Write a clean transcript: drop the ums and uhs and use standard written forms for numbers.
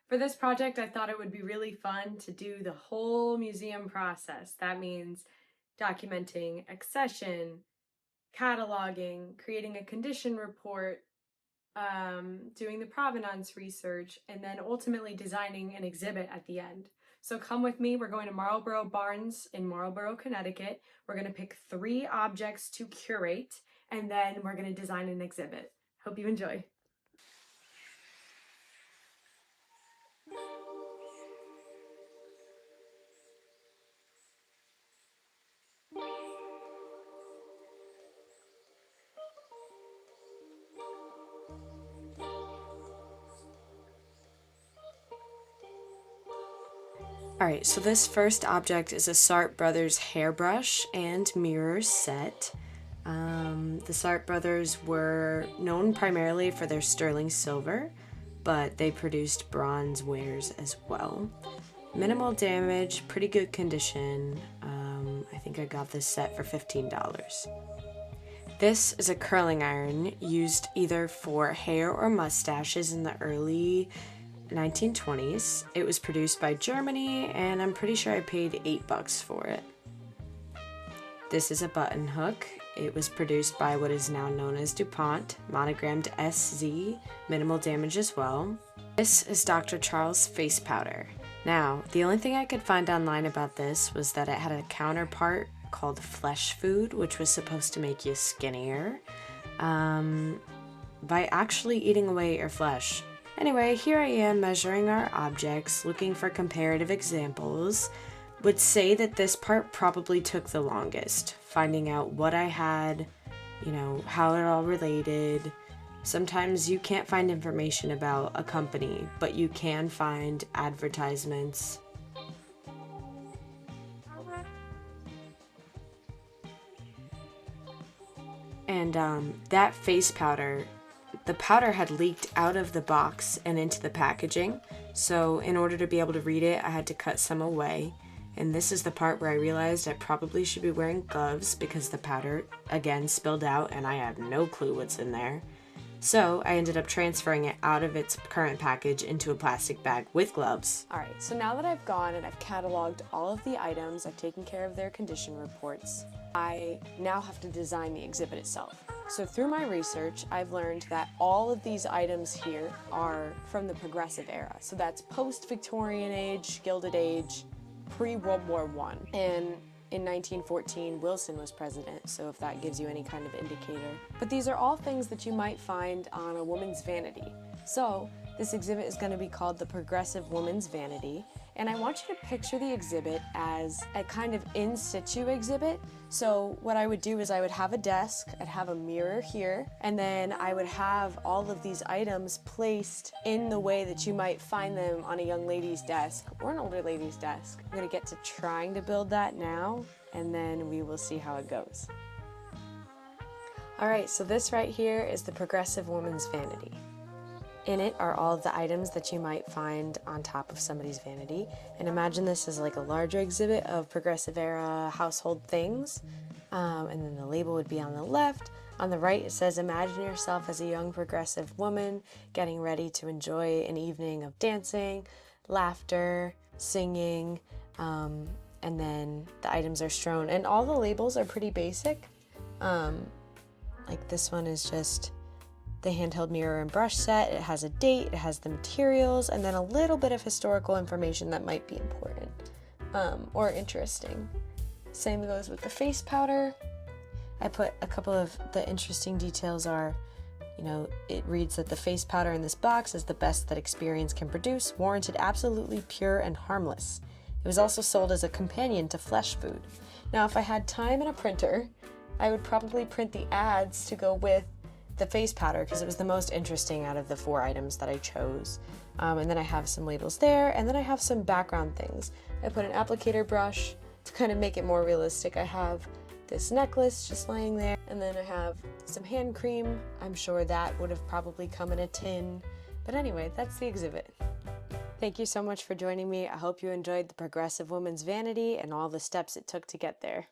For this project, I thought it would be really fun to do the whole museum process. That means documenting accession, cataloging, creating a condition report, doing the provenance research, and then ultimately designing an exhibit at the end. So come with me. We're going to Marlboro Barnes in Marlboro, Connecticut. We're going to pick 3 objects to curate, and then we're going to design an exhibit. Hope you enjoy. Alright, so this first object is a Sart Brothers hairbrush and mirror set. The Sart Brothers were known primarily for their sterling silver, but they produced bronze wares as well. Minimal damage, pretty good condition. I think I got this set for $15. This is a curling iron used either for hair or mustaches in the early 1920s. It was produced by Germany, and I'm pretty sure I paid $8 for it. This is a button hook. It was produced by what is now known as DuPont, monogrammed SZ, minimal damage as well. This is Dr. Charles face powder. Now, the only thing I could find online about this was that it had a counterpart called flesh food, which was supposed to make you skinnier by actually eating away your flesh. Anyway, here I am measuring our objects, looking for comparative examples. Would say that this part probably took the longest, finding out what I had, how it all related. Sometimes you can't find information about a company, but you can find advertisements. And that face powder, the powder had leaked out of the box and into the packaging, so in order to be able to read it, I had to cut some away. And this is the part where I realized I probably should be wearing gloves because the powder, again, spilled out and I have no clue what's in there. So I ended up transferring it out of its current package into a plastic bag with gloves. Alright, so now that I've gone and I've cataloged all of the items, I've taken care of their condition reports, I now have to design the exhibit itself. So through my research, I've learned that all of these items here are from the Progressive era. So that's post-Victorian age, Gilded Age, pre-World War I. And in 1914, Wilson was president, so if that gives you any kind of indicator. But these are all things that you might find on a woman's vanity. So this exhibit is going to be called the Progressive Woman's Vanity, and I want you to picture the exhibit as a kind of in situ exhibit. So what I would do is I would have a desk, I'd have a mirror here, and then I would have all of these items placed in the way that you might find them on a young lady's desk or an older lady's desk. I'm gonna get to trying to build that now, and then we will see how it goes. Alright, so this right here is the Progressive Woman's Vanity. In it are all of the items that you might find on top of somebody's vanity. And imagine this as like a larger exhibit of Progressive era household things. And then the label would be on the left. On the right it says, imagine yourself as a young progressive woman getting ready to enjoy an evening of dancing, laughter, singing, and then the items are strewn. And all the labels are pretty basic. Like this one is just the handheld mirror and brush set. It has a date, it has the materials, and then a little bit of historical information that might be important or interesting. Same goes with the face powder. I put a couple of the interesting details are, it reads that the face powder in this box is the best that experience can produce, warranted absolutely pure and harmless. It was also sold as a companion to flesh food. Now, if I had time and a printer, I would probably print the ads to go with the face powder because it was the most interesting out of the 4 items that I chose. And then I have some labels there, and then I have some background things. I put an applicator brush to kind of make it more realistic. I have this necklace just laying there, and then I have some hand cream. I'm sure that would have probably come in a tin. But anyway, that's the exhibit. Thank you so much for joining me. I hope you enjoyed the Progressive Woman's Vanity and all the steps it took to get there.